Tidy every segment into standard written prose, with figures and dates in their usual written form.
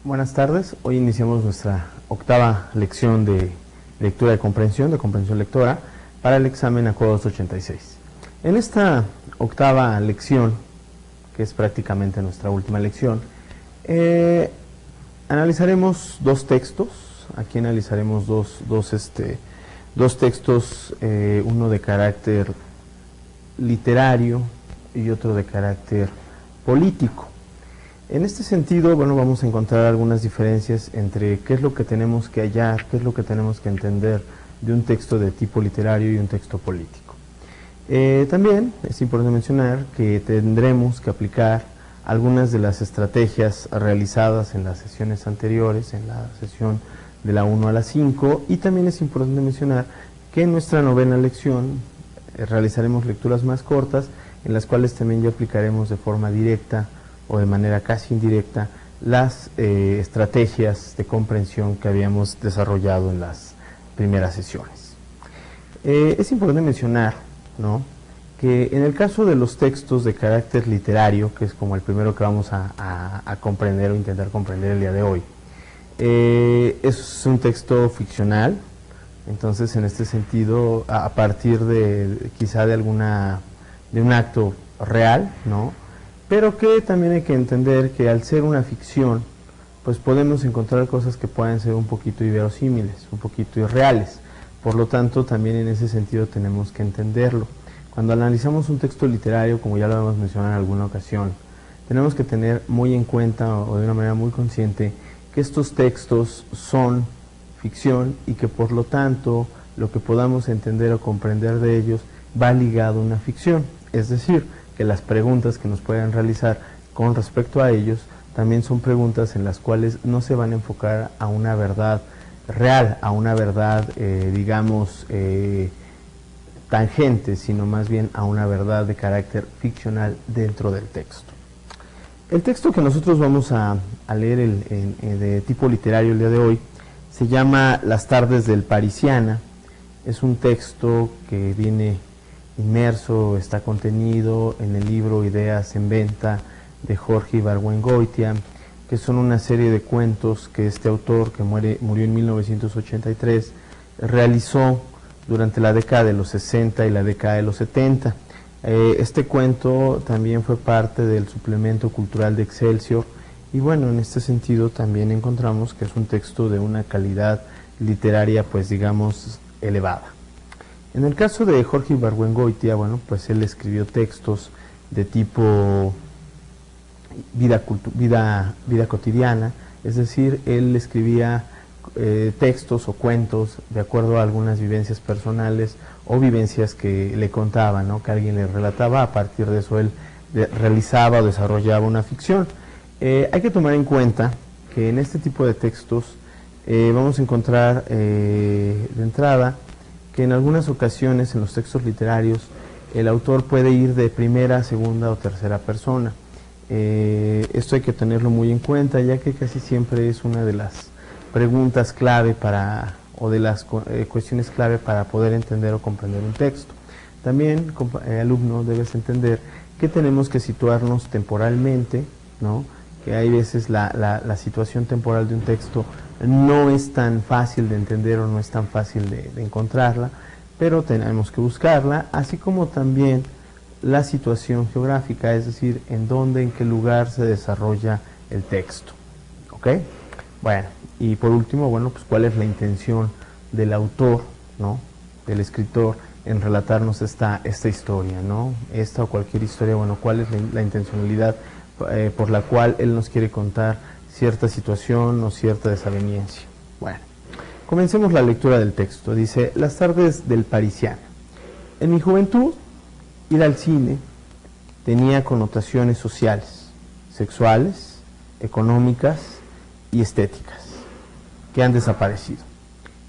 Buenas tardes, hoy iniciamos nuestra octava lección de lectura de comprensión lectora, para el examen ACUA 286. En esta octava lección, que es prácticamente nuestra última lección, analizaremos dos textos. Aquí analizaremos dos textos, uno de carácter literario y otro de carácter político. En este sentido, bueno, vamos a encontrar algunas diferencias entre qué es lo que tenemos que hallar, qué es lo que tenemos que entender de un texto de tipo literario y un texto político. También es importante mencionar que tendremos que aplicar algunas de las estrategias realizadas en las sesiones anteriores, en la sesión de la 1 a la 5, y también es importante mencionar que en nuestra novena lección realizaremos lecturas más cortas, en las cuales también ya aplicaremos de forma directa o de manera casi indirecta las estrategias de comprensión que habíamos desarrollado en las primeras sesiones. Es importante mencionar, ¿no?, que en el caso de los textos de carácter literario, que es como el primero que vamos a comprender o intentar comprender el día de hoy, es un texto ficcional. Entonces, en este sentido, a partir de quizá de un acto real, ¿no?, pero que también hay que entender que al ser una ficción, pues podemos encontrar cosas que pueden ser un poquito inverosímiles, un poquito irreales. Por lo tanto, también en ese sentido tenemos que entenderlo. Cuando analizamos un texto literario, como ya lo hemos mencionado en alguna ocasión, tenemos que tener muy en cuenta, o de una manera muy consciente, que estos textos son ficción y que por lo tanto lo que podamos entender o comprender de ellos va ligado a una ficción. Es decir, que las preguntas que nos puedan realizar con respecto a ellos también son preguntas en las cuales no se van a enfocar a una verdad real, a una verdad, tangente, sino más bien a una verdad de carácter ficcional dentro del texto. El texto que nosotros vamos a leer de tipo literario el día de hoy se llama Las tardes del Parisiana. Es un texto que viene inmerso, está contenido en el libro Ideas en Venta de Jorge Ibargüengoitia, que son una serie de cuentos que este autor, que murió en 1983, realizó durante la década de los 60 y la década de los 70. Este cuento también fue parte del suplemento cultural de Excelsior, y bueno, en este sentido también encontramos que es un texto de una calidad literaria, pues digamos, elevada. En el caso de Jorge Ibargüengoitia, bueno, pues él escribió textos de tipo vida cotidiana, es decir, él escribía textos o cuentos de acuerdo a algunas vivencias personales o vivencias que le contaban, ¿no?, que alguien le relataba. A partir de eso él realizaba o desarrollaba una ficción. Hay que tomar en cuenta que en este tipo de textos vamos a encontrar de entrada que en algunas ocasiones en los textos literarios el autor puede ir de primera, segunda o tercera persona. Esto hay que tenerlo muy en cuenta, ya que casi siempre es una de las preguntas clave o de las cuestiones clave para poder entender o comprender un texto. También, alumno, debes entender que tenemos que situarnos temporalmente, ¿no?, que hay veces la situación temporal de un texto no es tan fácil de entender o no es tan fácil de encontrarla, pero tenemos que buscarla, así como también la situación geográfica, es decir, en dónde, en qué lugar se desarrolla el texto. ¿Ok? Bueno, y por último, bueno, pues cuál es la intención del autor, ¿no?, del escritor, en relatarnos esta historia, ¿no?, esta o cualquier historia. Bueno, cuál es la intencionalidad por la cual él nos quiere contar cierta situación o cierta desaveniencia. Bueno, comencemos la lectura del texto. Dice: Las tardes del Parisiana. En mi juventud, ir al cine tenía connotaciones sociales, sexuales, económicas y estéticas, que han desaparecido.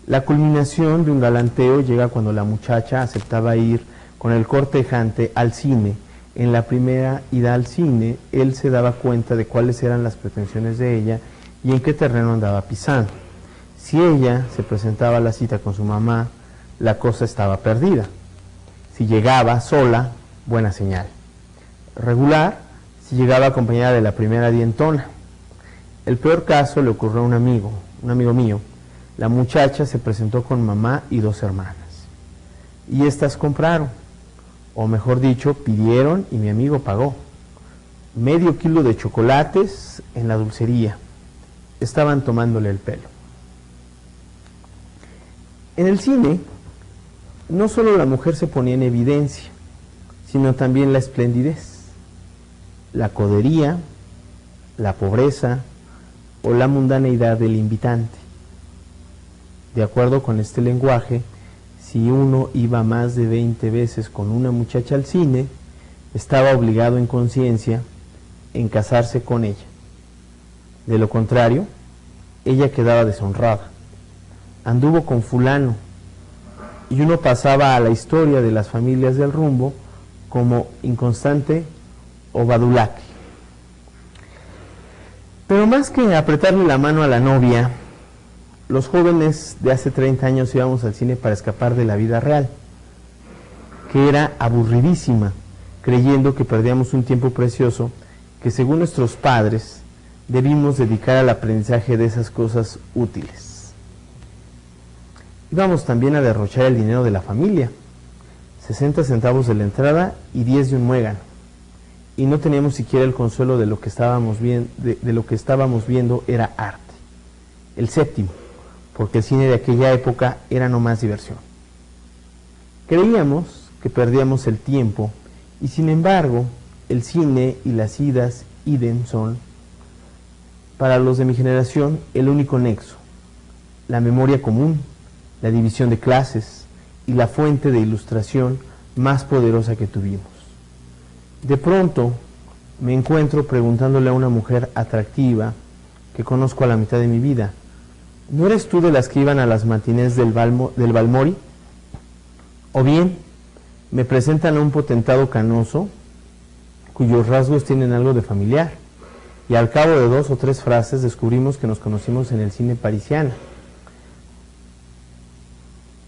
La culminación de un galanteo llega cuando la muchacha aceptaba ir con el cortejante al cine. En la primera ida al cine, él se daba cuenta de cuáles eran las pretensiones de ella y en qué terreno andaba pisando. Si ella se presentaba a la cita con su mamá, la cosa estaba perdida. Si llegaba sola, buena señal. Regular, si llegaba acompañada de la primera dientona. El peor caso le ocurrió a un amigo mío. La muchacha se presentó con mamá y 2 hermanas. Y estas compraron, o mejor dicho, pidieron y mi amigo pagó. Medio kilo de chocolates en la dulcería. Estaban tomándole el pelo. En el cine, no solo la mujer se ponía en evidencia, sino también la esplendidez, la codería, la pobreza o la mundaneidad del invitante. De acuerdo con este lenguaje, si uno iba más de 20 veces con una muchacha al cine, estaba obligado en conciencia en casarse con ella. De lo contrario, ella quedaba deshonrada. Anduvo con fulano, y uno pasaba a la historia de las familias del rumbo como inconstante o badulaque. Pero más que apretarle la mano a la novia, los jóvenes de hace 30 años íbamos al cine para escapar de la vida real, que era aburridísima, creyendo que perdíamos un tiempo precioso que, según nuestros padres, debimos dedicar al aprendizaje de esas cosas útiles. Íbamos también a derrochar el dinero de la familia, 60 centavos de la entrada y 10 de un muégano, y no teníamos siquiera el consuelo de lo que estábamos viendo era arte. El séptimo, porque el cine de aquella época era no más diversión. Creíamos que perdíamos el tiempo, y sin embargo, el cine y las idas idem son, para los de mi generación, el único nexo, la memoria común, la división de clases y la fuente de ilustración más poderosa que tuvimos. De pronto me encuentro preguntándole a una mujer atractiva que conozco a la mitad de mi vida: ¿no eres tú de las que iban a las matinés del Balmori? O bien me presentan a un potentado canoso cuyos rasgos tienen algo de familiar, y al cabo de 2 o 3 frases descubrimos que nos conocimos en el cine Parisiana.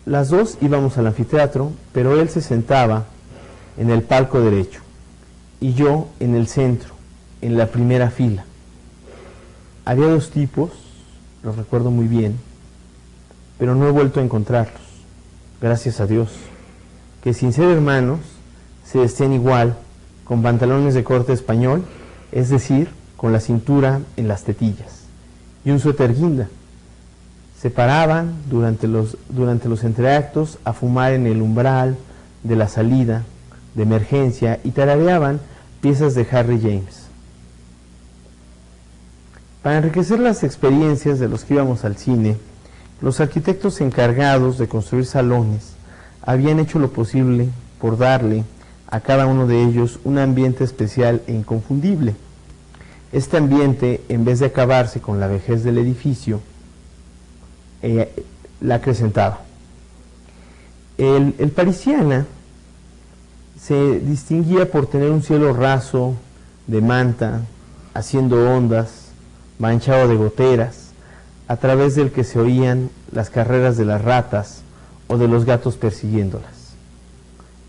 Las dos íbamos al anfiteatro, pero él se sentaba en el palco derecho y yo en el centro, en la primera fila. Había 2 tipos, los recuerdo muy bien, pero no he vuelto a encontrarlos, gracias a Dios, que sin ser hermanos se vestían igual, con pantalones de corte español, es decir, con la cintura en las tetillas, y un suéter guinda. Se paraban durante los entreactos a fumar en el umbral de la salida de emergencia y tarareaban piezas de Harry James. Para enriquecer las experiencias de los que íbamos al cine, los arquitectos encargados de construir salones habían hecho lo posible por darle a cada uno de ellos un ambiente especial e inconfundible. Este ambiente, en vez de acabarse con la vejez del edificio, la acrecentaba. El Parisiana se distinguía por tener un cielo raso, de manta, haciendo ondas, manchado de goteras, a través del que se oían las carreras de las ratas o de los gatos persiguiéndolas.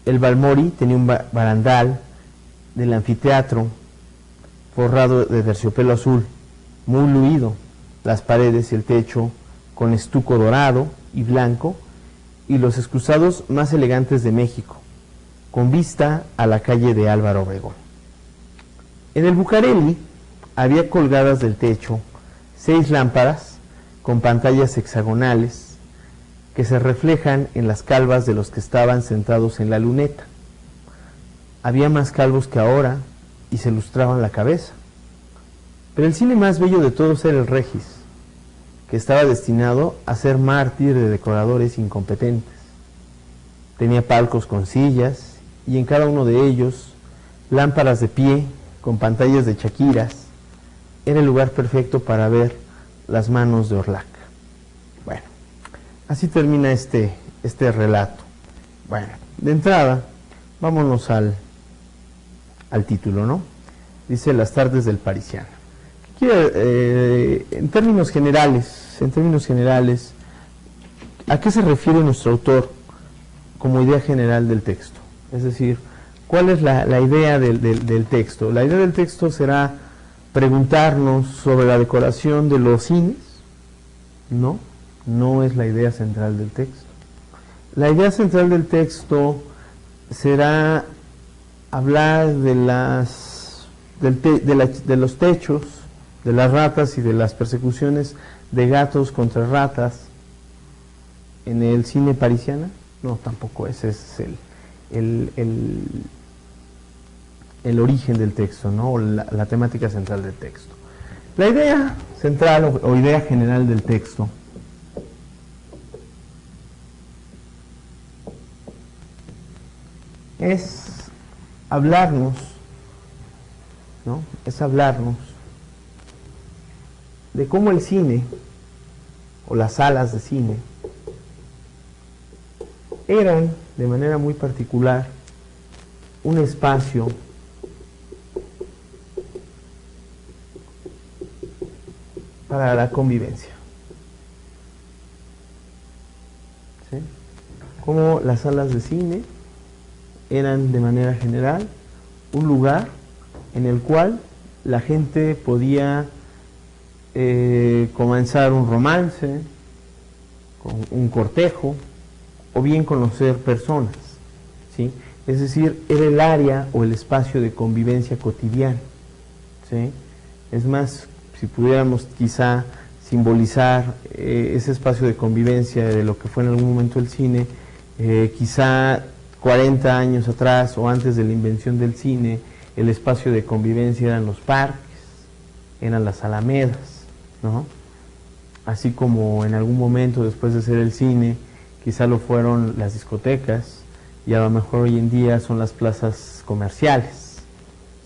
El Balmori tenía un barandal del anfiteatro forrado de terciopelo azul, muy luido, las paredes y el techo con estuco dorado y blanco, y los excusados más elegantes de México, con vista a la calle de Álvaro Obregón. En el Bucareli había colgadas del techo 6 lámparas con pantallas hexagonales que se reflejan en las calvas de los que estaban sentados en la luneta. Había más calvos que ahora y se lustraban la cabeza. Pero el cine más bello de todos era el Regis, que estaba destinado a ser mártir de decoradores incompetentes. Tenía palcos con sillas y en cada uno de ellos lámparas de pie con pantallas de chaquiras. Era el lugar perfecto para ver las manos de Orlac. Bueno, así termina este relato. Bueno, de entrada, vámonos al título, ¿no? Dice Las tardes del Parisiano. En términos generales, ¿a qué se refiere nuestro autor como idea general del texto? Es decir, ¿cuál es la idea del texto? La idea del texto será preguntarnos sobre la decoración de los cines. No es la idea central del texto. La idea central del texto será hablar de los techos, de las ratas y de las persecuciones de gatos contra ratas en el cine parisiano. No, tampoco ese es el origen del texto, ¿no? O la temática central del texto. La idea central o idea general del texto es hablarnos, ¿no? Es hablarnos de cómo el cine o las salas de cine eran, de manera muy particular, un espacio para la convivencia. ¿Sí? Como las salas de cine eran, de manera general, un lugar en el cual la gente podía comenzar un romance, un cortejo, o bien conocer personas, ¿sí? Es decir, era el área o el espacio de convivencia cotidiana, ¿sí? Es más, si pudiéramos quizá simbolizar ese espacio de convivencia de lo que fue en algún momento el cine, quizá 40 años atrás o antes de la invención del cine, el espacio de convivencia eran los parques, eran las alamedas, ¿no? Así como en algún momento después de hacer el cine, quizá lo fueron las discotecas, y a lo mejor hoy en día son las plazas comerciales,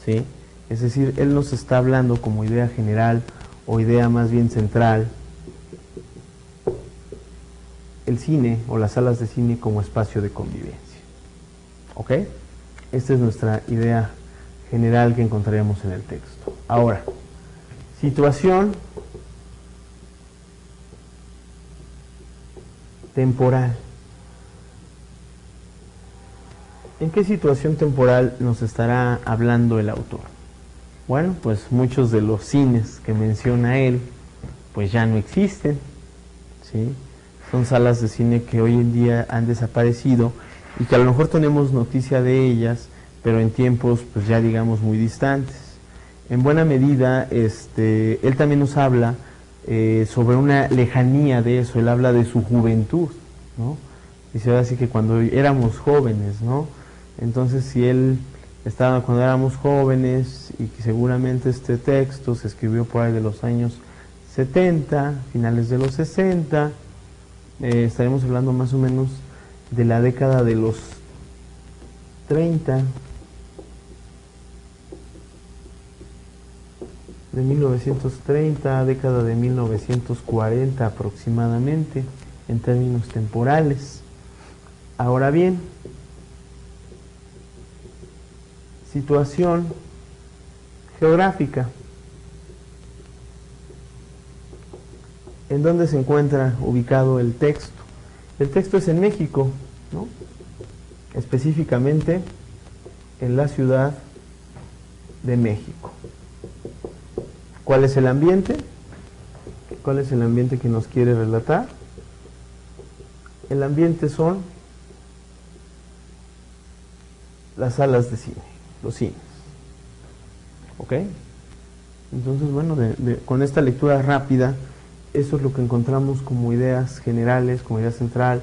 ¿sí? Es decir, él nos está hablando como idea general o idea más bien central, el cine o las salas de cine como espacio de convivencia. ¿Ok? Esta es nuestra idea general que encontraremos en el texto. Ahora, situación temporal. ¿En qué situación temporal nos estará hablando el autor? Bueno, pues muchos de los cines que menciona él, pues ya no existen, ¿sí? Son salas de cine que hoy en día han desaparecido y que a lo mejor tenemos noticia de ellas, pero en tiempos, pues ya digamos, muy distantes. En buena medida, él también nos habla sobre una lejanía de eso. Él habla de su juventud, ¿no? Dice así que cuando éramos jóvenes, ¿no? Entonces, si él estaba cuando éramos jóvenes, y que seguramente este texto se escribió por ahí de los años 70, finales de los 60, estaremos hablando más o menos de la década de los 30, de 1930, década de 1940 aproximadamente, en términos temporales. Ahora bien, situación geográfica. ¿En dónde se encuentra ubicado el texto? El texto es en México, ¿no? Específicamente en la Ciudad de México. ¿Cuál es el ambiente? ¿Cuál es el ambiente que nos quiere relatar? El ambiente son las salas de cine, los cines. ¿Ok? Entonces, bueno, con esta lectura rápida, eso es lo que encontramos como ideas generales, como idea central,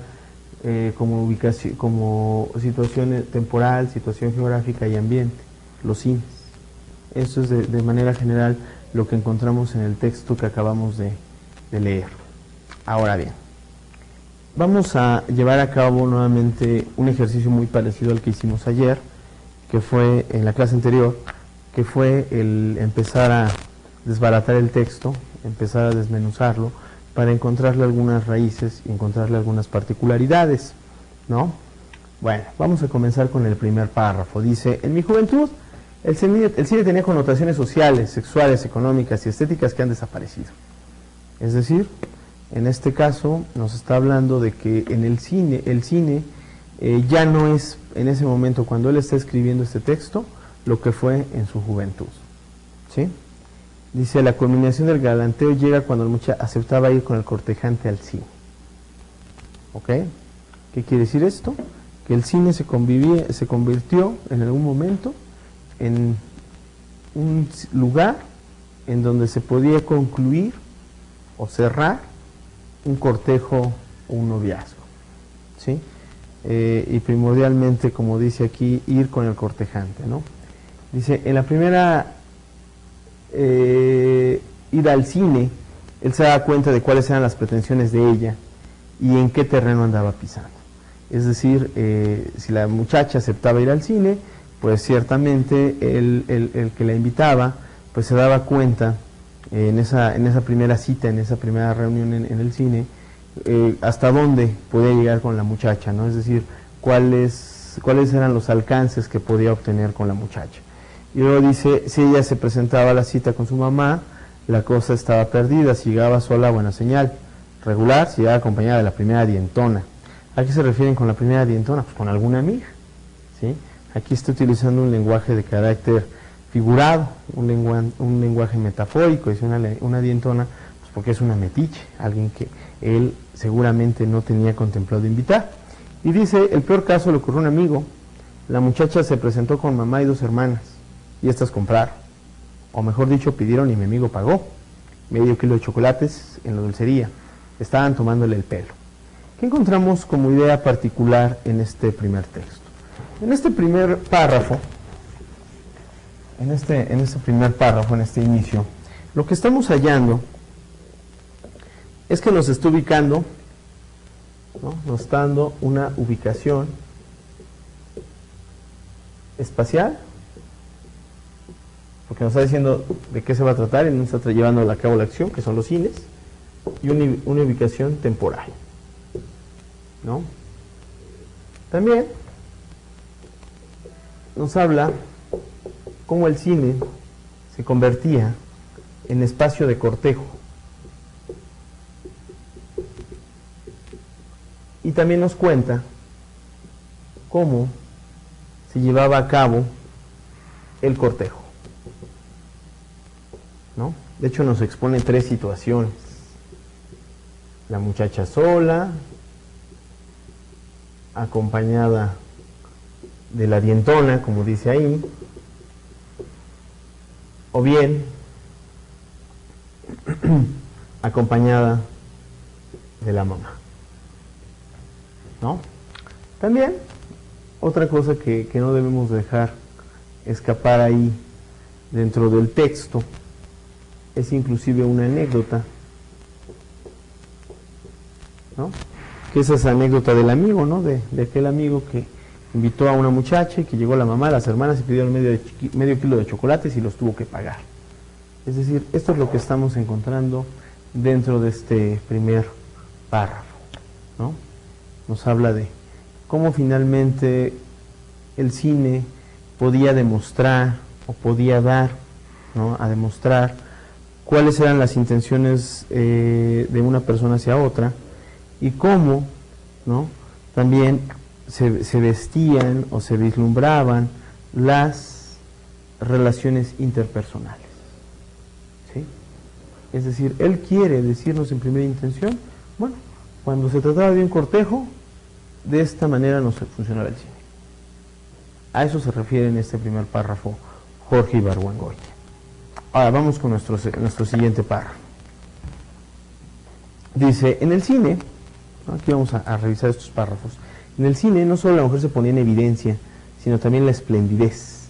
como ubicación, como situación temporal, situación geográfica y ambiente, los cines. Eso es de manera general lo que encontramos en el texto que acabamos de leer. Ahora bien, vamos a llevar a cabo nuevamente un ejercicio muy parecido al que hicimos ayer, que fue en la clase anterior, que fue el empezar a desbaratar el texto, empezar a desmenuzarlo, para encontrarle algunas raíces y encontrarle algunas particularidades, ¿no? Bueno, vamos a comenzar con el primer párrafo. Dice: en mi juventud, el cine tenía connotaciones sociales, sexuales, económicas y estéticas que han desaparecido. Es decir, en este caso nos está hablando de que en el cine ya no es en ese momento, cuando él está escribiendo este texto, lo que fue en su juventud, ¿sí? Dice, la culminación del galanteo llega cuando el muchacho aceptaba ir con el cortejante al cine. ¿Ok? ¿Qué quiere decir esto? Que el cine se convirtió en algún momento en un lugar en donde se podía concluir o cerrar un cortejo o un noviazgo, ¿sí? Y primordialmente, como dice aquí, ir con el cortejante, ¿no? Dice, en la primera ida al cine, él se daba cuenta de cuáles eran las pretensiones de ella y en qué terreno andaba pisando. Es decir, si la muchacha aceptaba ir al cine, pues ciertamente el que la invitaba, pues se daba cuenta en esa primera cita, en esa primera reunión en el cine, hasta dónde podía llegar con la muchacha, ¿no? Es decir, cuáles eran los alcances que podía obtener con la muchacha. Y luego dice, si ella se presentaba a la cita con su mamá, la cosa estaba perdida. Si llegaba sola, buena señal. Regular, si llegaba acompañada de la primera dientona. ¿A qué se refieren con la primera dientona? Pues con alguna amiga, ¿sí? Aquí está utilizando un lenguaje de carácter figurado, un lenguaje metafórico. Dice una dientona, pues porque es una metiche, alguien que él seguramente no tenía contemplado invitar. Y dice, el peor caso le ocurrió a un amigo. La muchacha se presentó con mamá y 2 hermanas, y estas compraron, o mejor dicho, pidieron y mi amigo pagó medio kilo de chocolates en la dulcería. Estaban tomándole el pelo. ¿Qué encontramos como idea particular en este primer texto? En este primer párrafo, en este inicio, lo que estamos hallando es que nos está ubicando, ¿no? Nos está dando una ubicación espacial, porque nos está diciendo de qué se va a tratar y nos está llevando a cabo la acción, que son los cines, y una ubicación temporal, ¿no? También nos habla cómo el cine se convertía en espacio de cortejo. Y también nos cuenta cómo se llevaba a cabo el cortejo, ¿no? De hecho nos expone 3 situaciones. La muchacha sola, acompañada de la dientona, como dice ahí, o bien acompañada de la mamá, ¿no? También otra cosa que no debemos dejar escapar ahí dentro del texto es inclusive una anécdota, ¿no? Que es esa anécdota del amigo, ¿no? De aquel amigo que invitó a una muchacha y que llegó la mamá, las hermanas y pidieron medio kilo de chocolates y los tuvo que pagar. Es decir, esto es lo que estamos encontrando dentro de este primer párrafo, ¿no? Nos habla de cómo finalmente el cine podía demostrar o podía dar, ¿no?, a demostrar cuáles eran las intenciones de una persona hacia otra y cómo, ¿no?, también se vestían o se vislumbraban las relaciones interpersonales, ¿sí? Es decir, él quiere decirnos en primera intención, bueno, cuando se trataba de un cortejo, de esta manera no funcionaba el cine. A eso se refiere en este primer párrafo Jorge Ibargüengoitia. Ahora vamos con nuestro siguiente párrafo. Dice, en el cine, ¿no?, aquí vamos a revisar estos párrafos. En el cine no solo la mujer se ponía en evidencia, sino también la esplendidez,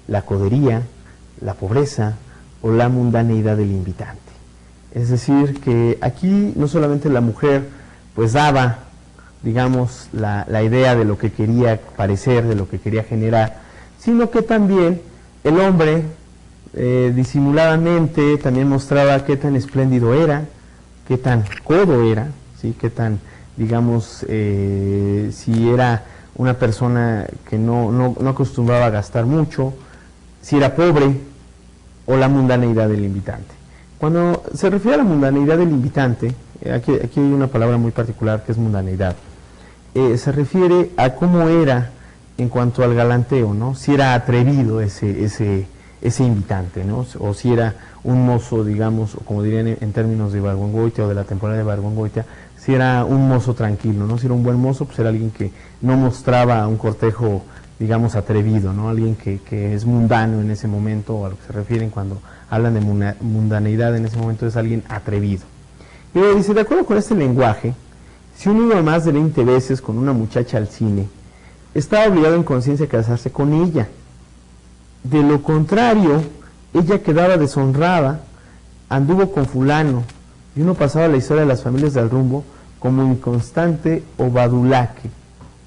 la codería, la pobreza o la mundaneidad del invitante. Es decir, que aquí no solamente la mujer pues daba, digamos, la idea de lo que quería parecer, de lo que quería generar, sino que también el hombre disimuladamente también mostraba qué tan espléndido era, qué tan codo era, ¿sí?, qué tan, digamos, si era una persona que no acostumbraba a gastar mucho, si era pobre, o la mundaneidad del invitante. Cuando se refiere a la mundaneidad del invitante, aquí hay una palabra muy particular que es mundaneidad, se refiere a cómo era en cuanto al galanteo, ¿no? Si era atrevido ese ese invitante, ¿no? O si era un mozo, digamos, o como dirían en términos de Ibargüengoitia o de la temporada de Ibargüengoitia, si era un mozo tranquilo, ¿no? Si era un buen mozo, pues era alguien que no mostraba un cortejo, digamos, atrevido, ¿no? Alguien que es mundano en ese momento, o a lo que se refieren cuando hablan de mundaneidad en ese momento, es alguien atrevido. Y luego dice, de acuerdo con este lenguaje, si uno iba más de 20 veces con una muchacha al cine, estaba obligado en conciencia a casarse con ella. De lo contrario, ella quedaba deshonrada, anduvo con fulano, y uno pasaba la historia de las familias del rumbo como inconstante o badulaque.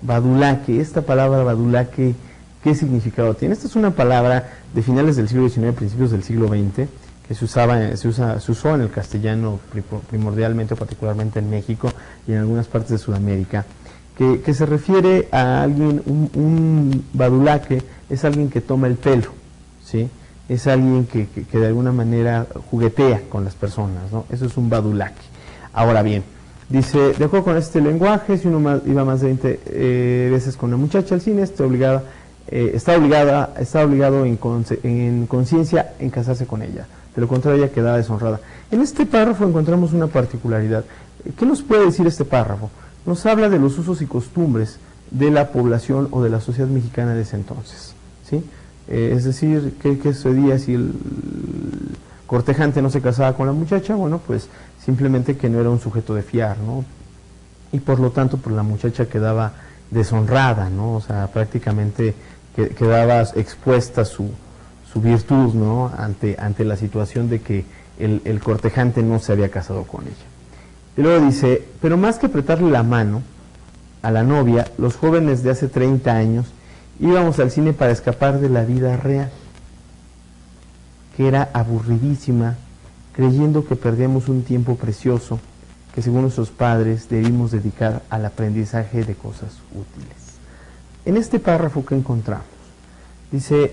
Badulaque, esta palabra badulaque, ¿qué significado tiene? Esta es una palabra de finales del siglo XIX, principios del siglo XX, que se usó en el castellano primordialmente o particularmente en México y en algunas partes de Sudamérica, que se refiere a alguien, un badulaque es alguien que toma el pelo, ¿sí? Es alguien que de alguna manera juguetea con las personas, ¿no? Eso es un badulaque. Ahora bien, dice, de acuerdo con este lenguaje, si uno iba más de 20 veces con una muchacha al cine, está obligado en conciencia en casarse con ella. De lo contrario, ella quedaba deshonrada. En este párrafo encontramos una particularidad. ¿Qué nos puede decir este párrafo? Nos habla de los usos y costumbres de la población o de la sociedad mexicana de ese entonces, ¿sí? Es decir, ¿qué sucedía si el cortejante no se casaba con la muchacha? Bueno, pues simplemente que no era un sujeto de fiar, ¿no? Y por lo tanto, pues la muchacha quedaba deshonrada, ¿no? O sea, prácticamente quedaba expuesta su virtud, ¿no? Ante la situación de que el cortejante no se había casado con ella. Y luego dice, pero más que apretarle la mano a la novia, los jóvenes de hace 30 años íbamos al cine para escapar de la vida real, que era aburridísima, creyendo que perdíamos un tiempo precioso que según nuestros padres debimos dedicar al aprendizaje de cosas útiles. En este párrafo que encontramos, dice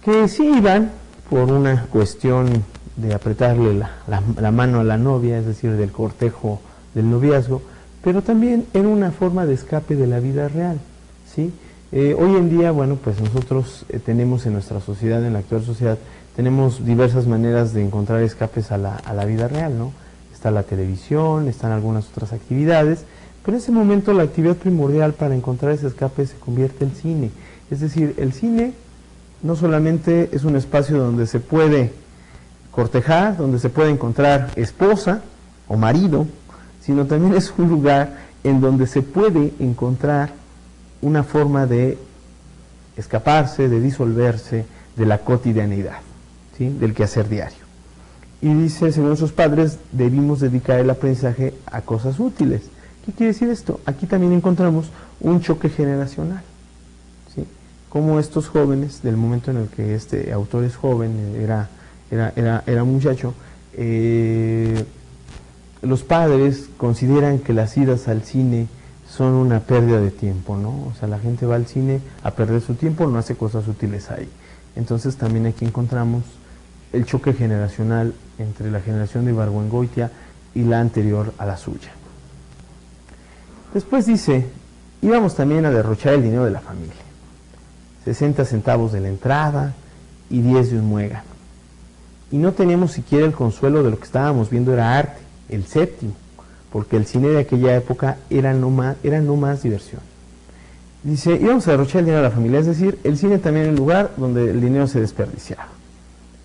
que sí iban por una cuestión de apretarle la mano a la novia, es decir, del cortejo, del noviazgo, pero también era una forma de escape de la vida real, ¿sí? Hoy en día, bueno, pues nosotros tenemos en nuestra sociedad, en la actual sociedad, tenemos diversas maneras de encontrar escapes a la vida real, ¿no? Está la televisión, están algunas otras actividades, pero en ese momento la actividad primordial para encontrar ese escape se convierte en cine. Es decir, el cine no solamente es un espacio donde se puede cortejar, donde se puede encontrar esposa o marido, sino también es un lugar en donde se puede encontrar una forma de escaparse, de disolverse de la cotidianeidad, ¿sí? Del quehacer diario. Y dice, según nuestros padres, debimos dedicar el aprendizaje a cosas útiles. ¿Qué quiere decir esto? Aquí también encontramos un choque generacional, ¿sí? Como estos jóvenes, del momento en el que este autor es joven, era muchacho, los padres consideran que las idas al cine son una pérdida de tiempo, ¿no? O sea, la gente va al cine a perder su tiempo, no hace cosas útiles ahí. Entonces también aquí encontramos el choque generacional entre la generación de Ibargüengoitia y la anterior a la suya. Después dice, íbamos también a derrochar el dinero de la familia, 60 centavos de la entrada y 10 de un muégano. Y no teníamos siquiera el consuelo de lo que estábamos viendo era arte, el séptimo, porque el cine de aquella época era no más diversión. Dice, íbamos a derrochar el dinero de la familia, es decir, el cine también era el lugar donde el dinero se desperdiciaba.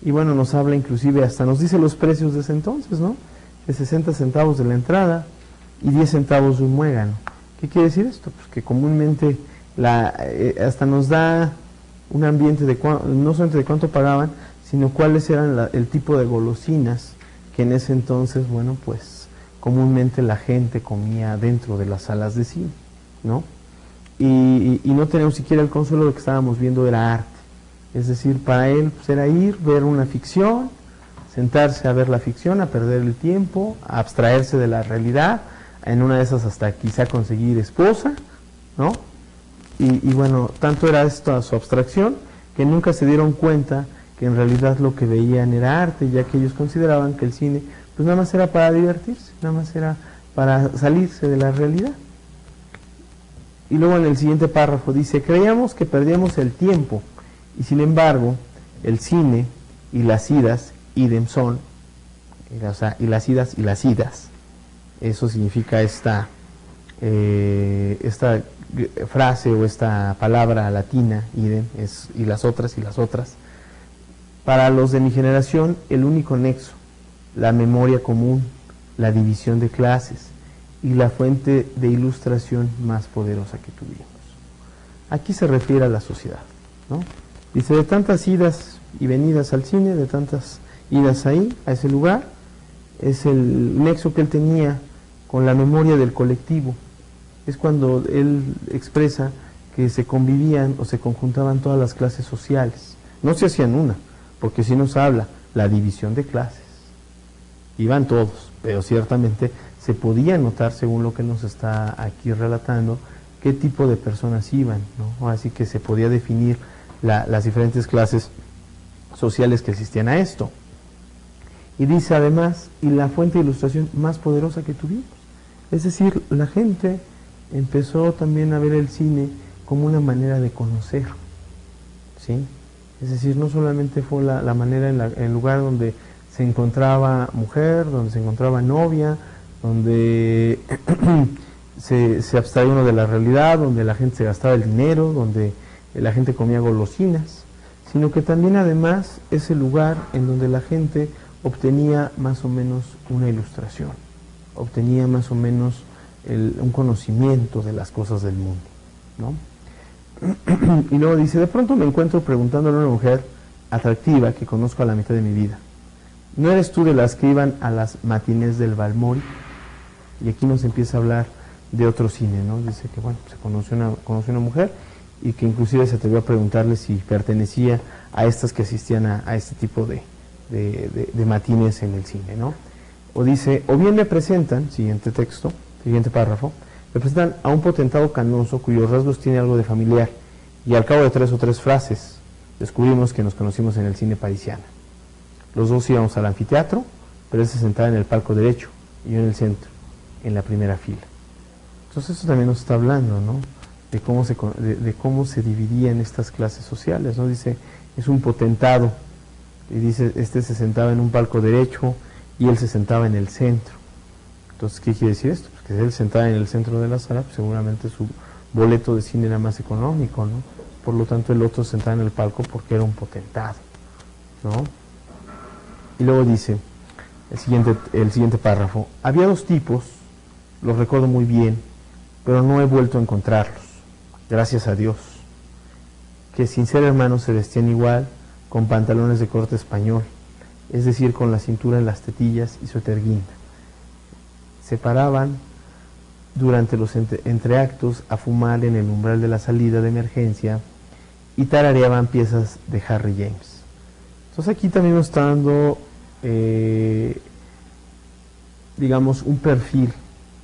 Y bueno, nos habla inclusive, hasta nos dice los precios de ese entonces, ¿no? De 60 centavos de la entrada y 10 centavos de un muégano. ¿Qué quiere decir esto? Pues que comúnmente hasta nos da un ambiente de no solamente de cuánto pagaban, sino cuáles eran el tipo de golosinas que en ese entonces, bueno, pues comúnmente la gente comía dentro de las salas de cine, ¿no? Y no teníamos siquiera el consuelo de que estábamos viendo era arte. Es decir, para él pues, era ir, ver una ficción, sentarse a ver la ficción, a perder el tiempo, a abstraerse de la realidad, en una de esas hasta quizá conseguir esposa, ¿no? Y bueno, tanto era esto su abstracción que nunca se dieron cuenta que en realidad lo que veían era arte, ya que ellos consideraban que el cine pues nada más era para divertirse, nada más era para salirse de la realidad. Y luego en el siguiente párrafo dice, creíamos que perdíamos el tiempo y sin embargo el cine y las idas, idem son, o sea, y las idas y las idas. Eso significa esta frase o esta palabra latina, idem, es y las otras y las otras. Para los de mi generación, el único nexo, la memoria común, la división de clases y la fuente de ilustración más poderosa que tuvimos. Aquí se refiere a la sociedad, ¿no? Dice, de tantas idas y venidas al cine, de tantas idas ahí, a ese lugar, es el nexo que él tenía con la memoria del colectivo. Es cuando él expresa que se convivían o se conjuntaban todas las clases sociales. No se hacían una, porque si nos habla la división de clases. Iban todos, pero ciertamente se podía notar, según lo que nos está aquí relatando, qué tipo de personas iban, ¿no? Así que se podía definir las diferentes clases sociales que existían a esto. Y dice además, y la fuente de ilustración más poderosa que tuvimos. Es decir, la gente empezó también a ver el cine como una manera de conocer, ¿sí? Es decir, no solamente fue la manera en el lugar donde se encontraba mujer, donde se encontraba novia, donde se abstraía uno de la realidad, donde la gente se gastaba el dinero, donde la gente comía golosinas, sino que también además es el lugar en donde la gente obtenía más o menos una ilustración, obtenía más o menos un conocimiento de las cosas del mundo, ¿no? Y luego dice, de pronto me encuentro preguntándole a una mujer atractiva que conozco a la mitad de mi vida, ¿no eres tú de las que iban a las matinés del Balmori? Y aquí nos empieza a hablar de otro cine, ¿no? Dice que, bueno, se conoció una mujer y que inclusive se atrevió a preguntarle si pertenecía a estas que asistían a este tipo de matines en el cine, ¿no? O dice, o bien me presentan, siguiente texto, siguiente párrafo, me presentan a un potentado canoso cuyos rasgos tiene algo de familiar, y al cabo de 3 o 3 frases descubrimos que nos conocimos en el cine parisiano. Los dos íbamos al anfiteatro, pero él se sentaba en el palco derecho y yo en el centro, en la primera fila. Entonces eso también nos está hablando, ¿no? De cómo se dividían estas clases sociales, ¿no? Dice, es un potentado, y dice, este se sentaba en un palco derecho y él se sentaba en el centro. Entonces, ¿qué quiere decir esto? Pues que él sentaba en el centro de la sala, pues seguramente su boleto de cine era más económico, ¿no? Por lo tanto, el otro se sentaba en el palco porque era un potentado, ¿no? Y luego dice, el siguiente párrafo, había 2 tipos, los recuerdo muy bien, pero no he vuelto a encontrarlos, gracias a Dios, que sin ser hermanos se vestían igual, con pantalones de corte español, es decir, con la cintura en las tetillas y suéter guinda. Se paraban durante los entreactos a fumar en el umbral de la salida de emergencia y tarareaban piezas de Harry James. Entonces aquí también nos está dando, digamos, un perfil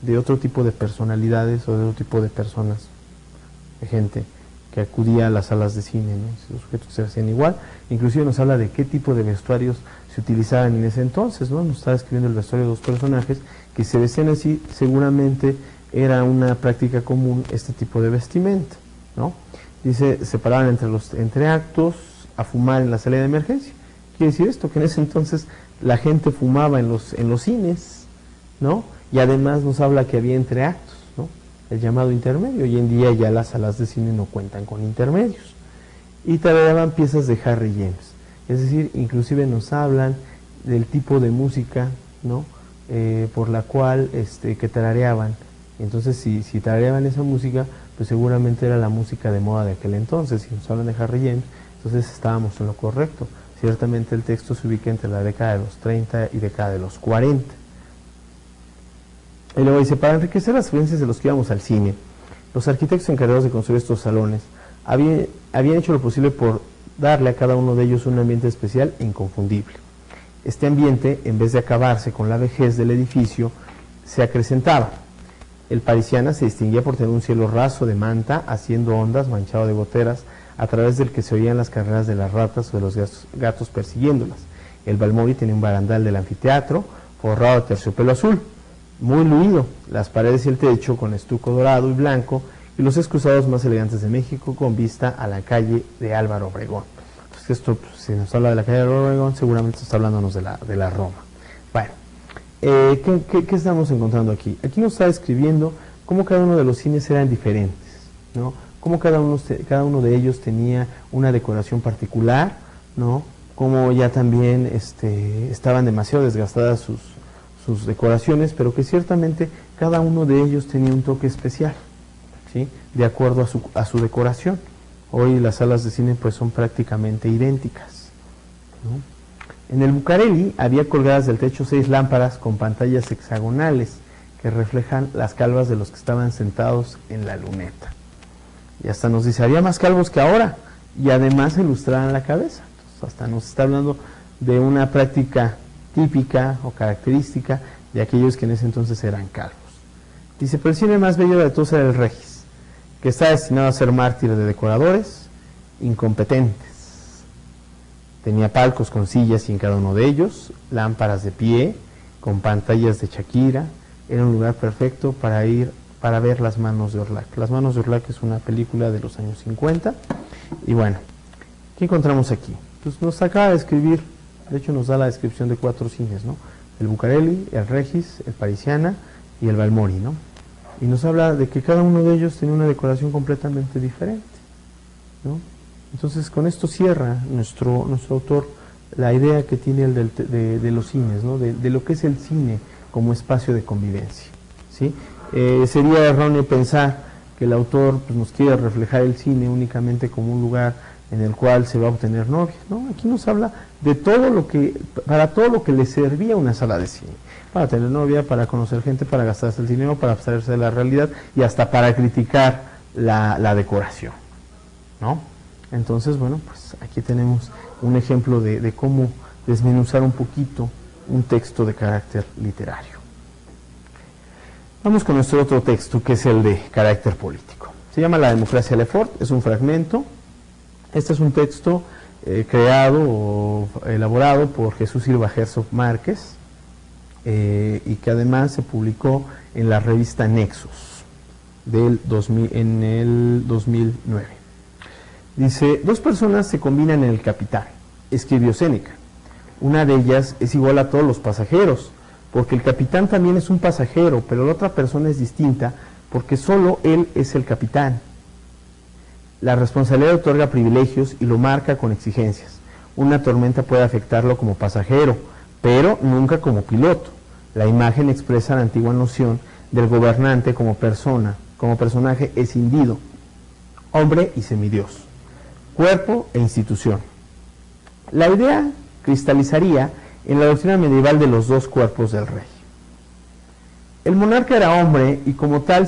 de otro tipo de personalidades o de otro tipo de personas, de gente que acudía a las salas de cine, ¿no? Los sujetos se hacían igual, inclusive nos habla de qué tipo de vestuarios se utilizaban en ese entonces, ¿no? Nos está describiendo el vestuario de 2 personajes que se vestían así, seguramente era una práctica común este tipo de vestimenta, ¿no? Dice, se paraban entre los entreactos a fumar en la salida de emergencia. Quiere decir esto, que en ese entonces la gente fumaba en los cines, ¿no? Y además nos habla que había entreactos, ¿no? El llamado intermedio. Hoy en día ya las salas de cine no cuentan con intermedios. Y tarareaban piezas de Harry James. Es decir, inclusive nos hablan del tipo de música, ¿no? Por la cual que tarareaban. Entonces, si tarareaban esa música, pues seguramente era la música de moda de aquel entonces. Si nos hablan de Harry James, entonces estábamos en lo correcto. Ciertamente el texto se ubica entre la década de los 30 y década de los 40. Y luego dice, para enriquecer las experiencias de los que íbamos al cine, los arquitectos encargados de construir estos salones habían hecho lo posible por darle a cada uno de ellos un ambiente especial e inconfundible. Este ambiente, en vez de acabarse con la vejez del edificio, se acrecentaba. El Parisiana se distinguía por tener un cielo raso de manta, haciendo ondas, manchado de goteras, a través del que se oían las carreras de las ratas o de los gatos persiguiéndolas. El Balmori tenía un barandal del anfiteatro, forrado de terciopelo azul, muy luido, las paredes y el techo con estuco dorado y blanco, y los excusados más elegantes de México con vista a la calle de Álvaro Obregón. Entonces, esto, pues, si nos habla de la calle de Obregón, seguramente está hablándonos de la Roma. Bueno, ¿qué estamos encontrando aquí? Aquí nos está describiendo cómo cada uno de los cines eran diferentes, ¿no? Cómo cada uno de ellos tenía una decoración particular, ¿no? Cómo ya también estaban demasiado desgastadas sus decoraciones, pero que ciertamente cada uno de ellos tenía un toque especial, ¿sí? De acuerdo a su decoración. Hoy las salas de cine pues son prácticamente idénticas, ¿no? En el Bucareli había colgadas del techo 6 lámparas con pantallas hexagonales que reflejan las calvas de los que estaban sentados en la luneta. Y hasta nos dice, había más calvos que ahora, y además se ilustraban la cabeza. Entonces, hasta nos está hablando de una práctica típica o característica de aquellos que en ese entonces eran calvos. Dice, pero el cine más bello de todos era el Regis, que está destinado a ser mártir de decoradores incompetentes. Tenía palcos con sillas y en cada uno de ellos, lámparas de pie, con pantallas de Shakira. Era un lugar perfecto para ver Las manos de Orlac. Las manos de Orlac es una película de los años 50. Y bueno, ¿qué encontramos aquí? Pues nos acaba de escribir, de hecho nos da la descripción de 4 cines, ¿no? El Bucareli, el Regis, el Parisiana y el Balmori, ¿no? Y nos habla de que cada uno de ellos tenía una decoración completamente diferente, ¿no? Entonces con esto cierra nuestro autor la idea que tiene él de los cines, ¿no? De lo que es el cine como espacio de convivencia, ¿sí? Sería erróneo pensar que el autor pues, nos quiere reflejar el cine únicamente como un lugar en el cual se va a obtener novia, ¿no? Aquí nos habla de para todo lo que le servía una sala de cine, para tener novia, para conocer gente, para gastarse el dinero, para abstraerse de la realidad y hasta para criticar la decoración, ¿no? Entonces, bueno, pues aquí tenemos un ejemplo de cómo desmenuzar un poquito un texto de carácter literario. Vamos con nuestro otro texto, que es el de carácter político. Se llama La democracia de Lefort, es un fragmento. Este es un texto creado o elaborado por Jesús Silva Herzog Márquez y que además se publicó en la revista Nexos en el 2009. Dice, 2 personas se combinan en el capitán, escribió Séneca. Una de ellas es igual a todos los pasajeros, porque el capitán también es un pasajero, pero la otra persona es distinta, porque solo él es el capitán. La responsabilidad otorga privilegios y lo marca con exigencias. Una tormenta puede afectarlo como pasajero, pero nunca como piloto. La imagen expresa la antigua noción del gobernante como personaje escindido, hombre y semidios, cuerpo e institución. La idea cristalizaría en la doctrina medieval de los 2 cuerpos del rey. El monarca era hombre y como tal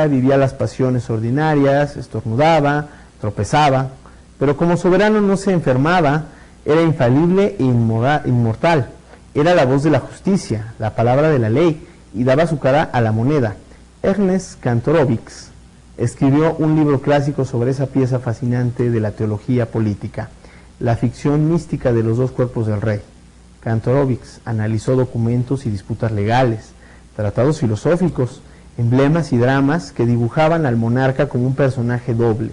vivía las pasiones ordinarias, estornudaba, tropezaba, pero como soberano no se enfermaba, era infalible e inmortal, era la voz de la justicia, la palabra de la ley y daba su cara a la moneda. Ernest Kantorowicz escribió un libro clásico sobre esa pieza fascinante de la teología política, la ficción mística de los 2 cuerpos del rey. Kantorowicz analizó documentos y disputas legales, tratados filosóficos, emblemas y dramas que dibujaban al monarca como un personaje doble,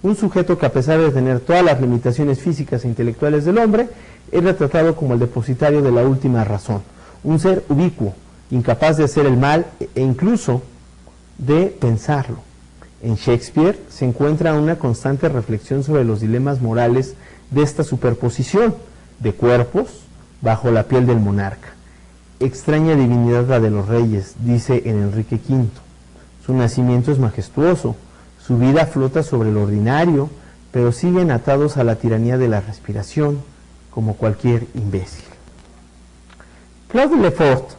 un sujeto que a pesar de tener todas las limitaciones físicas e intelectuales del hombre, es retratado como el depositario de la última razón, un ser ubicuo, incapaz de hacer el mal e incluso de pensarlo. En Shakespeare se encuentra una constante reflexión sobre los dilemas morales de esta superposición de cuerpos bajo la piel del monarca. Extraña divinidad la de los reyes, dice en Enrique V. Su nacimiento es majestuoso, su vida flota sobre lo ordinario, pero siguen atados a la tiranía de la respiración, como cualquier imbécil. Claude Lefort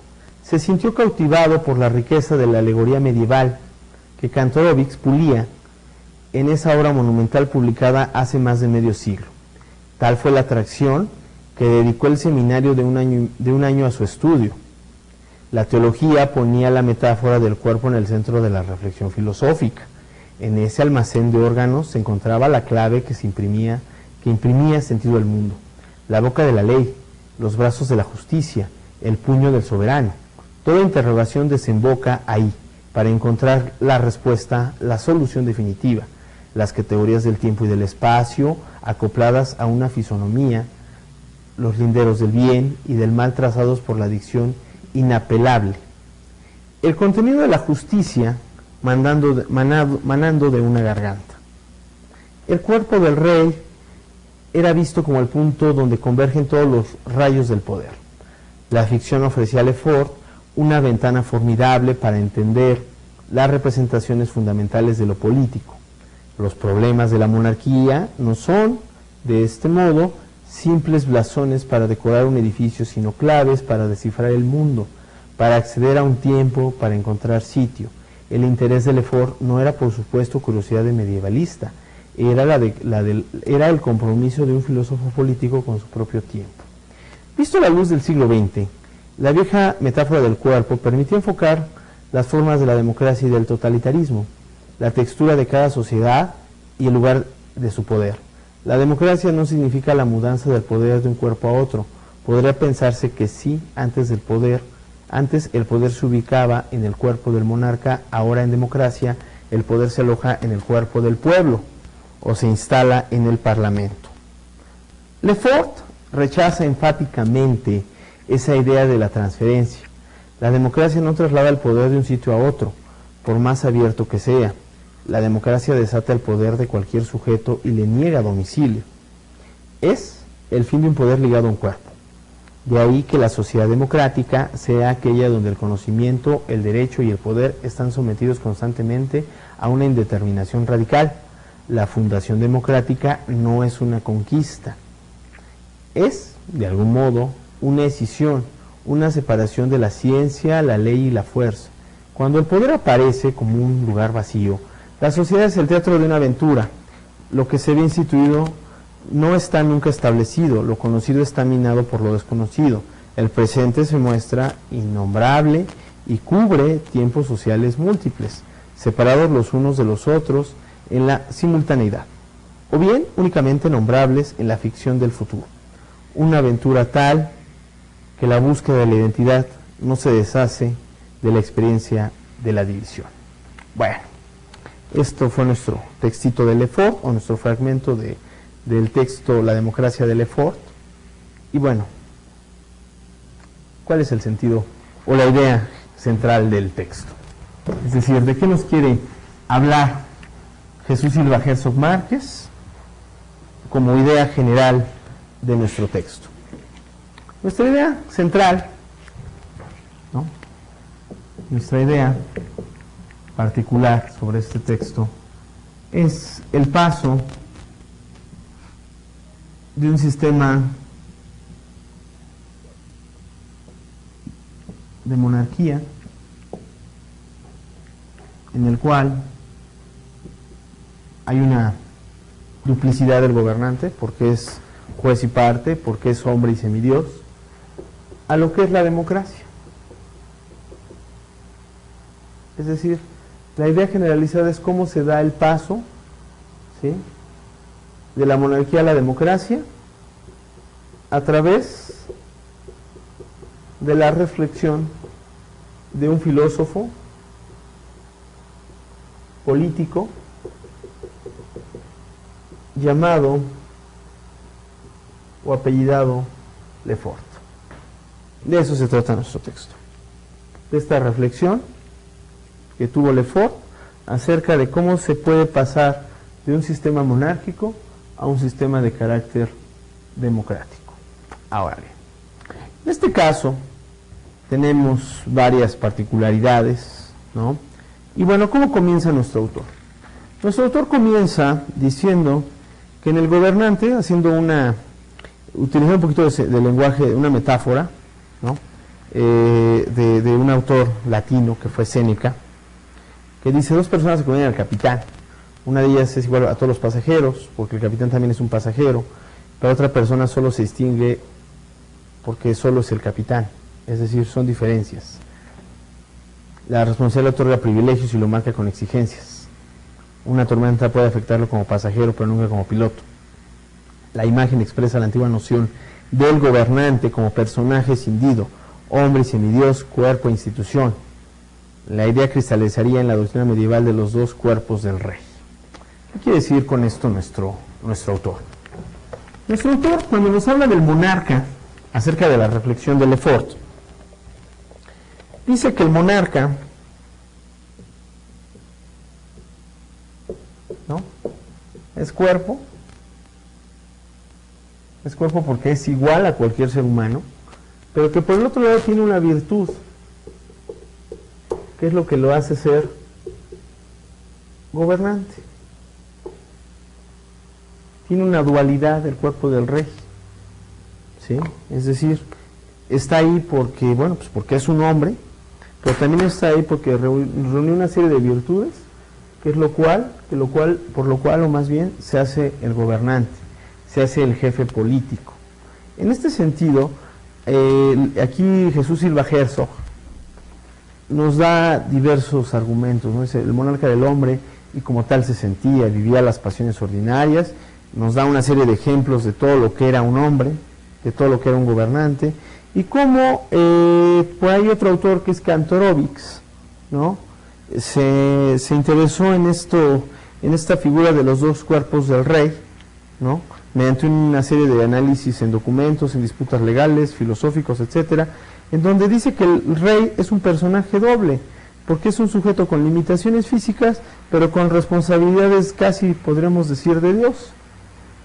se sintió cautivado por la riqueza de la alegoría medieval que Kantorowicz pulía en esa obra monumental publicada hace más de medio siglo. Tal fue la atracción que dedicó el seminario de un año a su estudio. La teología ponía la metáfora del cuerpo en el centro de la reflexión filosófica. En ese almacén de órganos se encontraba la clave que imprimía sentido al mundo, la boca de la ley, los brazos de la justicia, el puño del soberano. Toda interrogación desemboca ahí, para encontrar la respuesta, la solución definitiva. las categorías del tiempo y del espacio, acopladas a una fisonomía, los linderos del bien y del mal trazados por la dicción inapelable. El contenido de la justicia manando de una garganta. El cuerpo del rey era visto como el punto donde convergen todos los rayos del poder. La ficción ofrecía a Lefort una ventana formidable para entender las representaciones fundamentales de lo político. Los problemas de la monarquía no son, de este modo, simples blasones para decorar un edificio, sino claves para descifrar el mundo, para acceder a un tiempo, para encontrar sitio. El interés de Lefort no era, por supuesto, curiosidad de medievalista, era el compromiso de un filósofo político con su propio tiempo. Visto a la luz del siglo XX, la vieja metáfora del cuerpo permitía enfocar las formas de la democracia y del totalitarismo, la textura de cada sociedad y el lugar de su poder. La democracia no significa la mudanza del poder de un cuerpo a otro. Podría pensarse que sí, antes el poder se ubicaba en el cuerpo del monarca, ahora en democracia el poder se aloja en el cuerpo del pueblo o se instala en el parlamento. Lefort rechaza enfáticamente esa idea de la transferencia. La democracia no traslada el poder de un sitio a otro, por más abierto que sea. La democracia desata el poder de cualquier sujeto y le niega domicilio. Es el fin de un poder ligado a un cuerpo. De ahí que la sociedad democrática sea aquella donde el conocimiento, el derecho y el poder están sometidos constantemente a una indeterminación radical. La fundación democrática no es una conquista, es, de algún modo, una escisión, una separación de la ciencia, la ley y la fuerza. Cuando el poder aparece como un lugar vacío, la sociedad es el teatro de una aventura. Lo que se ve instituido no está nunca establecido, lo conocido está minado por lo desconocido. El presente se muestra innombrable y cubre tiempos sociales múltiples, separados los unos de los otros en la simultaneidad, o bien únicamente nombrables en la ficción del futuro. Una aventura tal que la búsqueda de la identidad no se deshace de la experiencia de la división. Bueno, esto fue nuestro textito de Lefort, o nuestro fragmento del texto La democracia de Lefort. Y bueno, ¿cuál es el sentido o la idea central del texto? Es decir, ¿de qué nos quiere hablar Jesús Silva Herzog Márquez como idea general de nuestro texto? Nuestra idea central, ¿no? Nuestra idea particular sobre este texto es el paso de un sistema de monarquía en el cual hay una duplicidad del gobernante, porque es juez y parte, porque es hombre y semidios, a lo que es la democracia. Es decir, la idea generalizada es cómo se da el paso, ¿sí?, de la monarquía a la democracia a través de la reflexión de un filósofo político llamado o apellidado Lefort. De eso se trata nuestro texto, de esta reflexión que tuvo Lefort acerca de cómo se puede pasar de un sistema monárquico a un sistema de carácter democrático. Ahora bien, en este caso tenemos varias particularidades, ¿no? Y bueno, ¿cómo comienza nuestro autor? Nuestro autor comienza diciendo que en el gobernante, utilizando un poquito de lenguaje, una metáfora, ¿no?, de un autor latino que fue Séneca, que dice: dos personas se convienen al capitán. Una de ellas es igual a todos los pasajeros, porque el capitán también es un pasajero, pero otra persona solo se distingue porque solo es el capitán, es decir, son diferencias. La responsabilidad otorga privilegios y lo marca con exigencias. Una tormenta puede afectarlo como pasajero, pero nunca como piloto. La imagen expresa la antigua noción del gobernante como personaje cindido, hombre y semidios, cuerpo e institución. La idea cristalizaría en la doctrina medieval de los dos cuerpos del rey. ¿Qué quiere decir con esto nuestro autor? Nuestro autor, cuando nos habla del monarca, acerca de la reflexión de Lefort, dice que el monarca, ¿no?, es cuerpo porque es igual a cualquier ser humano, pero que por el otro lado tiene una virtud, que es lo que lo hace ser gobernante. Tiene una dualidad el cuerpo del rey, ¿sí? Es decir, está ahí porque, bueno, pues porque es un hombre, pero también está ahí porque reúne una serie de virtudes, que es por lo cual o más bien se hace el gobernante, se hace el jefe político. En este sentido, aquí Jesús Silva Herzog nos da diversos argumentos, ¿no? Es el monarca del hombre y como tal se sentía, vivía las pasiones ordinarias, nos da una serie de ejemplos de todo lo que era un hombre, de todo lo que era un gobernante, y cómo por ahí otro autor que es Kantorovix, ¿no?, se interesó en esta figura de los dos cuerpos del rey, ¿no?, mediante una serie de análisis en documentos, en disputas legales, filosóficos, etcétera, en donde dice que el rey es un personaje doble, porque es un sujeto con limitaciones físicas, pero con responsabilidades casi, podríamos decir, de Dios.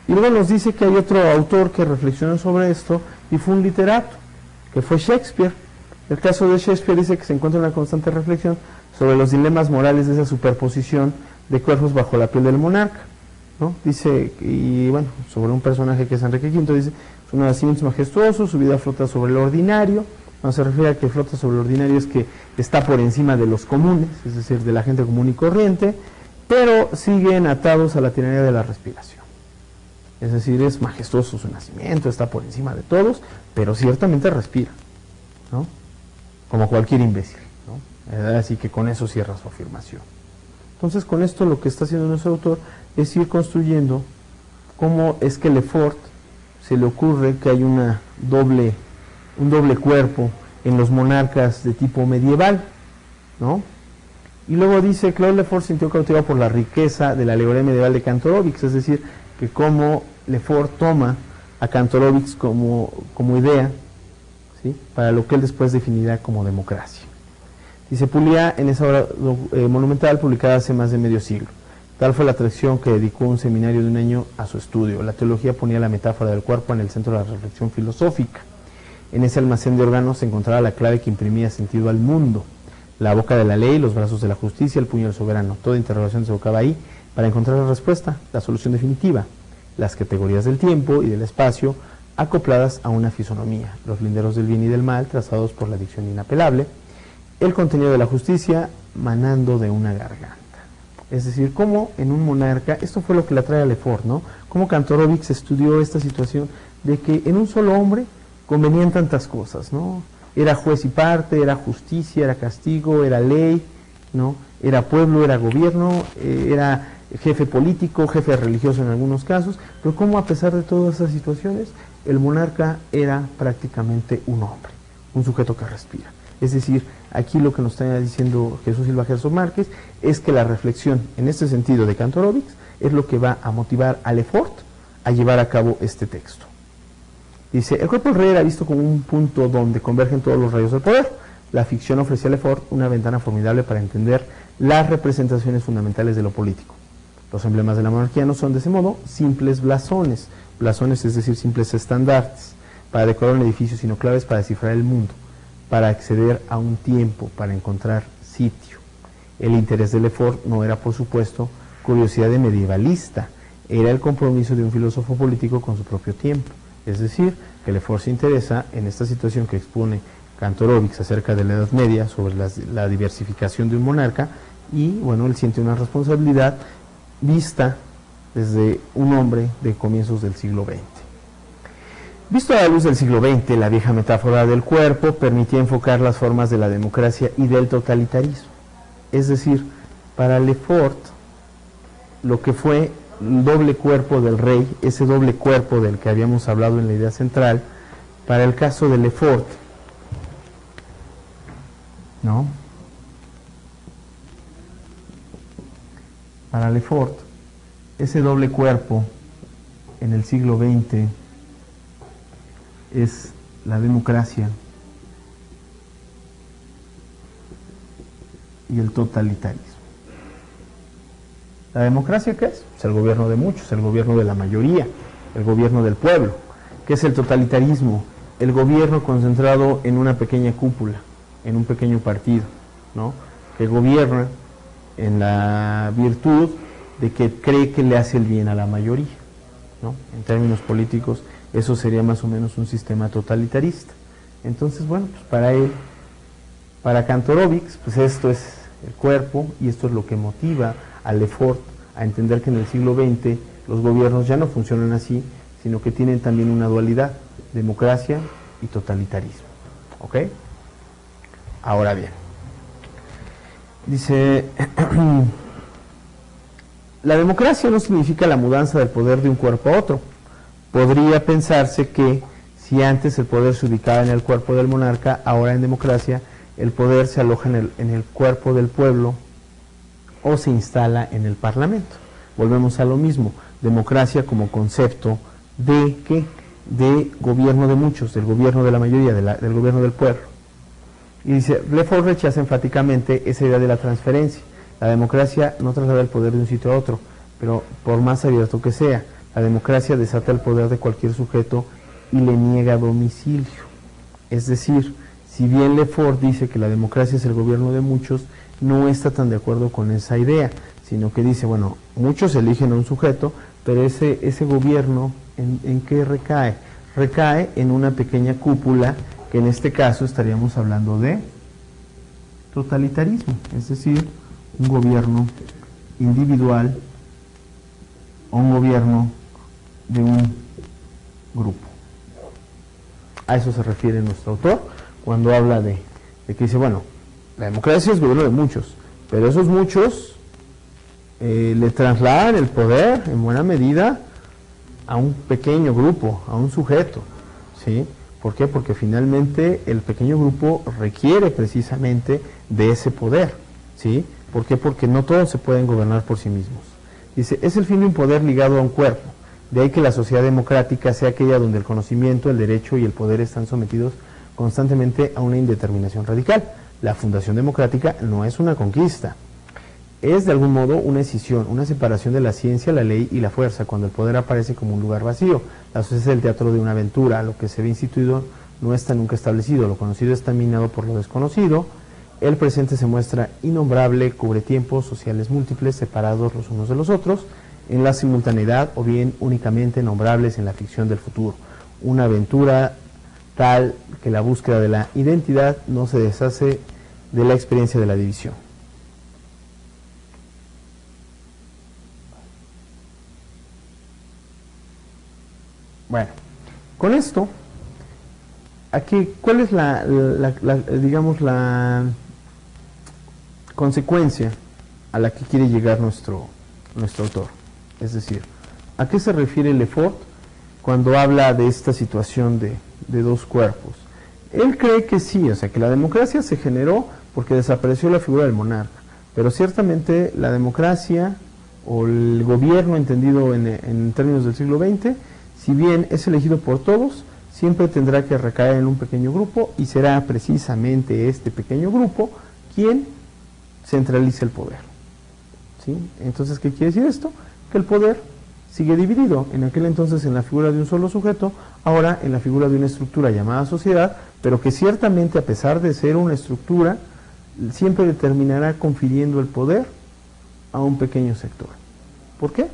Y luego nos dice que hay otro autor que reflexionó sobre esto y fue un literato, que fue Shakespeare. El caso de Shakespeare dice que se encuentra una constante reflexión sobre los dilemas morales de esa superposición de cuerpos bajo la piel del monarca, ¿no? Dice, y bueno, sobre un personaje que es Enrique V, dice, su nacimiento es majestuoso, su vida flota sobre lo ordinario. No se refiere a que flota sobre lo ordinario, es que está por encima de los comunes, es decir, de la gente común y corriente, pero siguen atados a la tiranía de la respiración. Es decir, es majestuoso su nacimiento, está por encima de todos, pero ciertamente respira, ¿no?, como cualquier imbécil, ¿no? Así que con eso cierra su afirmación. Entonces, con esto lo que está haciendo nuestro autor es ir construyendo cómo es que Lefort se le ocurre que hay un doble cuerpo en los monarcas de tipo medieval, ¿no? Y luego dice, Claude Lefort sintió cautivado por la riqueza de la alegoría medieval de Kantorovix, es decir, que cómo Lefort toma a Kantorovix como idea, ¿sí?, para lo que él después definirá como democracia. Dice, pulía en esa obra monumental publicada hace más de medio siglo. Tal fue la atracción que dedicó un seminario de un año a su estudio. La teología ponía la metáfora del cuerpo en el centro de la reflexión filosófica. En ese almacén de órganos se encontraba la clave que imprimía sentido al mundo. La boca de la ley, los brazos de la justicia, el puño del soberano. Toda interrogación se evocaba ahí para encontrar la respuesta, la solución definitiva. Las categorías del tiempo y del espacio acopladas a una fisonomía. Los linderos del bien y del mal trazados por la dicción inapelable. El contenido de la justicia manando de una garganta. Es decir, cómo en un monarca, esto fue lo que le atrae a Lefort, ¿no? Cómo Kantorovix estudió esta situación de que en un solo hombre convenían tantas cosas, ¿no? Era juez y parte, era justicia, era castigo, era ley, ¿no? Era pueblo, era gobierno, era jefe político, jefe religioso en algunos casos, pero cómo a pesar de todas esas situaciones, el monarca era prácticamente un hombre, un sujeto que respira. Es decir, aquí lo que nos está diciendo Jesús Silva Herzog Márquez es que la reflexión en este sentido de Kantorovix es lo que va a motivar a Lefort a llevar a cabo este texto. Dice, el cuerpo del rey era visto como un punto donde convergen todos los rayos del poder. La ficción ofrecía a Lefort una ventana formidable para entender las representaciones fundamentales de lo político. Los emblemas de la monarquía no son de ese modo simples blasones, es decir, simples estandartes para decorar un edificio, sino claves para descifrar el mundo, para acceder a un tiempo, para encontrar sitio. El interés de Lefort no era, por supuesto, curiosidad de medievalista, era el compromiso de un filósofo político con su propio tiempo. Es decir, que Lefort se interesa en esta situación que expone Kantorovix acerca de la Edad Media, sobre la diversificación de un monarca, y bueno, él siente una responsabilidad vista desde un hombre de comienzos del siglo XX. Visto a la luz del siglo XX, la vieja metáfora del cuerpo permitía enfocar las formas de la democracia y del totalitarismo. Es decir, para Lefort, lo que fue el doble cuerpo del rey, ese doble cuerpo del que habíamos hablado en la idea central, para el caso de Lefort, ¿no? Para Lefort, ese doble cuerpo en el siglo XX es la democracia y el totalitarismo. ¿La democracia qué es? Es el gobierno de muchos, el gobierno de la mayoría, el gobierno del pueblo. ¿Qué es el totalitarismo? El gobierno concentrado en una pequeña cúpula, en un pequeño partido, ¿no? Que gobierna en la virtud de que cree que le hace el bien a la mayoría, ¿no? En términos políticos, eso sería más o menos un sistema totalitarista. Entonces, bueno, pues para él, para Kantorovich, pues esto es el cuerpo y esto es lo que motiva a Lefort a entender que en el siglo XX los gobiernos ya no funcionan así, sino que tienen también una dualidad, democracia y totalitarismo. ¿Ok? Ahora bien, dice, la democracia no significa la mudanza del poder de un cuerpo a otro. Podría pensarse que si antes el poder se ubicaba en el cuerpo del monarca, ahora en democracia el poder se aloja en el cuerpo del pueblo o se instala en el parlamento. Volvemos a lo mismo, democracia como concepto de ¿qué? De gobierno de muchos, del gobierno de la mayoría, del gobierno del pueblo. Y dice, Lefort rechaza enfáticamente esa idea de la transferencia. La democracia no traslada el poder de un sitio a otro, pero por más abierto que sea, la democracia desata el poder de cualquier sujeto y le niega domicilio. Es decir, si bien Lefort dice que la democracia es el gobierno de muchos, no está tan de acuerdo con esa idea, sino que dice, bueno, muchos eligen a un sujeto, pero ese gobierno, ¿en qué recae? Recae en una pequeña cúpula, que en este caso estaríamos hablando de totalitarismo, es decir, un gobierno individual o un gobierno de un grupo. A eso se refiere nuestro autor cuando habla de que dice, bueno, la democracia es gobierno de muchos, pero esos muchos le trasladan el poder en buena medida a un pequeño grupo, a un sujeto, ¿sí? ¿Por qué? Porque finalmente el pequeño grupo requiere precisamente de ese poder, ¿sí? ¿Por qué? Porque no todos se pueden gobernar por sí mismos. Dice, es el fin de un poder ligado a un cuerpo. De ahí que la sociedad democrática sea aquella donde el conocimiento, el derecho y el poder están sometidos constantemente a una indeterminación radical. La fundación democrática no es una conquista, es de algún modo una escisión, una separación de la ciencia, la ley y la fuerza, cuando el poder aparece como un lugar vacío. La sociedad es el teatro de una aventura, lo que se ve instituido no está nunca establecido, lo conocido está minado por lo desconocido, el presente se muestra innombrable, cubre tiempos sociales múltiples, separados los unos de los otros, en la simultaneidad o bien únicamente nombrables en la ficción del futuro. Una aventura tal que la búsqueda de la identidad no se deshace de la experiencia de la división. Bueno, con esto, aquí, ¿cuál es digamos, la consecuencia a la que quiere llegar nuestro autor? Es decir, ¿a qué se refiere Lefort cuando habla de esta situación de dos cuerpos? Él cree que sí, o sea, que la democracia se generó porque desapareció la figura del monarca, pero ciertamente la democracia o el gobierno entendido en términos del siglo XX, si bien es elegido por todos, siempre tendrá que recaer en un pequeño grupo y será precisamente este pequeño grupo quien centralice el poder. ¿Sí? Entonces, ¿qué quiere decir esto? Que el poder sigue dividido, en aquel entonces en la figura de un solo sujeto, ahora en la figura de una estructura llamada sociedad, pero que ciertamente, a pesar de ser una estructura, siempre determinará confiriendo el poder a un pequeño sector. ¿Por qué?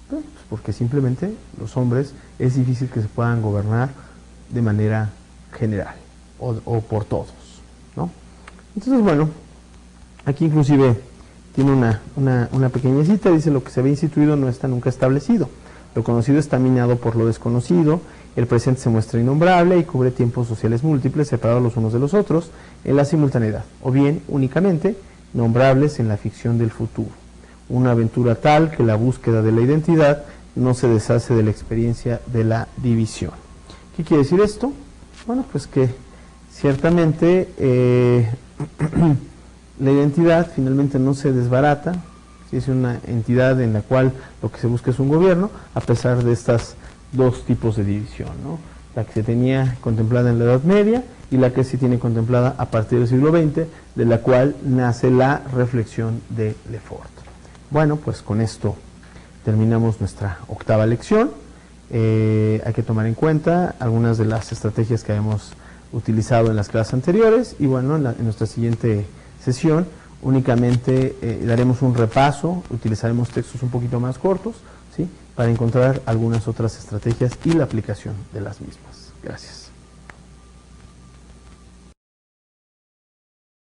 Pues porque simplemente los hombres es difícil que se puedan gobernar de manera general o por todos, ¿no? Entonces, bueno, aquí inclusive tiene una pequeña cita, dice: lo que se ve instituido no está nunca establecido, lo conocido está minado por lo desconocido, el presente se muestra innombrable y cubre tiempos sociales múltiples separados los unos de los otros en la simultaneidad, o bien únicamente nombrables en la ficción del futuro. Una aventura tal que la búsqueda de la identidad no se deshace de la experiencia de la división. ¿Qué quiere decir esto? Bueno, pues que ciertamente la identidad finalmente no se desbarata, ¿sí? Es una entidad en la cual lo que se busca es un gobierno, a pesar de estas dos tipos de división, ¿no? La que se tenía contemplada en la Edad Media y la que se tiene contemplada a partir del siglo XX, de la cual nace la reflexión de Lefort. Bueno, pues con esto terminamos nuestra octava lección. Hay que tomar en cuenta algunas de las estrategias que hemos utilizado en las clases anteriores y bueno, en nuestra siguiente sesión únicamente daremos un repaso, utilizaremos textos un poquito más cortos, ¿sí? Para encontrar algunas otras estrategias y la aplicación de las mismas. Gracias.